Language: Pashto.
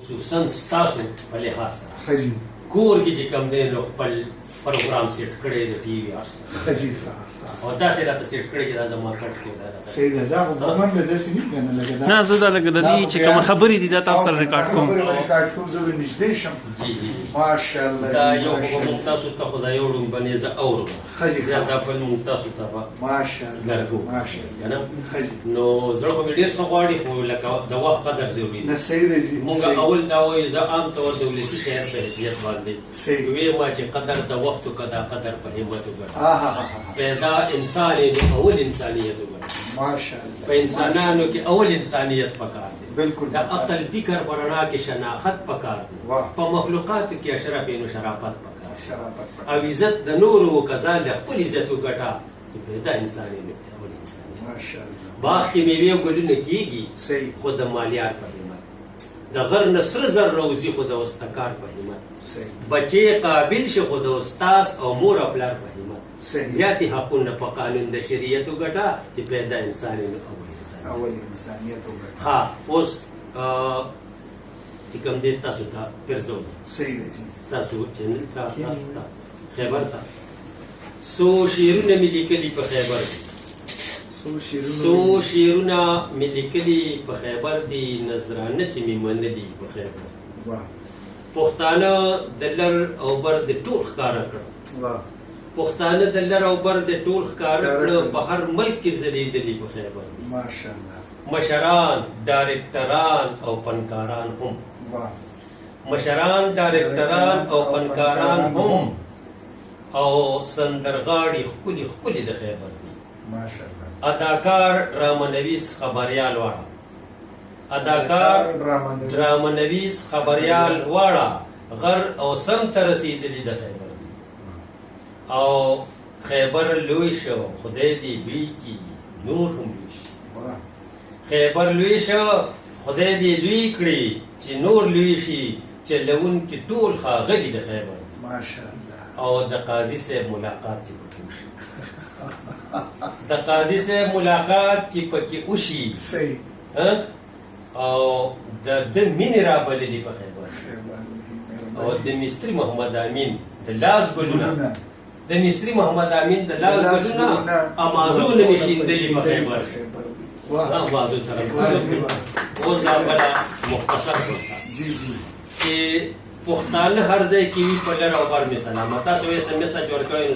خصوصا ستاسو په لحاظ سره ښه جي کور کې چې کوم دی نو خپل پروګرام سیټ کړی د ټي وي هر څه ښه جي او داسې راته سیټ کړی چې دا زما کټ کې دا صحیح ده دا خو عموما به داسې نه کنه لکه دا نه زه دا لکه د دې چې کوم خبرې دي دا تاسو سره ریکارډ کوم ریکارډ کوم زه به نږدې شم جی جی ماشاءالله دا یو خو تاسو ته خدای یو ډنګ زه اورم ښه جي دا د خپل تاسو ته ماشاءالله ګرګو ماشاءالله کنه ښه جي نو زړه خو ډیر څه غواړي خو لکه د وخت قدر ضروري نه صحیح ده جي مونږ اول دا وایي زه عام طور دولتي شهر په حیثیت باندې صحیح وی ما چې قدر د وخت کدا قدر په همت وګړه ها پیدا انسان اول انسانیت وګړه ماشاءالله په انسانانو کې اول انسانیت پکار دی بالکل د عقل فکر ورنا کې شناخت پکار دی په مخلوقاتو کې اشرف نو شرافت پکار شرافت او عزت د نور او کذال خپل عزت وګټه چې پیدا انسان دی اول انسانیت ماشاءالله باغ کې میوه ګلونه کیږي صحیح خود مالیات په همت د غر نصر زر روزي خود واستکار په همت صحیح بچي قابل شي خود استاد او مور خپل په همت صحیح یاتي حقونه په قانون د شریعت وګټه چې پیدا انسان دی اول انسانیت وګټه ها اوس چې کوم دې تاسو ته پرځو صحیح ده جي تاسو چینل تاسو ته خیبر ته سو شیرونه ملي کلی په خیبر دي سو شیرونه ملي کلی په خیبر دي نظرانه چې می منلي په خیبر واه پښتانه د لر او بر د ټول ښکارا کړ واه پښتانه د لر او بر د ټول ښکارا کړ په هر ملک کې ځلیدلي په خیبر دي ماشاءالله مشران ډایرکټران او فنکاران هم واه مشران ډایرکټران او فنکاران هم او سندرغاړي خولي خولي د خیبر دي ماشاءالله اداکار ډرامانویس خبريال واړه اداکار ډرامانویس خبريال واړه غر او سم ته رسیدلی د خیبر دي او خیبر لوی شو خدای دې لوی کی نور هم لوی شي خیبر لوی شو خدای دې لوی کړي چې نور لوی شي چې لون کې ټول ښاغلي د خیبر ماشاءالله او د قاضي صاحب ملاقات چې پکې وشي د قاضي صاحب ملاقات چې پکې وشي صحیح او د مینې رابللي په خیبر او د مستری محمد امین د لاس ګلونه د مستری محمد امین د لاس ګلونه امازون نشیندلي په خیبر واه بازو سره اوس دا بلا مختصر کوتا جی جی چې پښتانه هر ځای کې په لر او بر می سلامت تاسو یې سم میسج ورکوي نو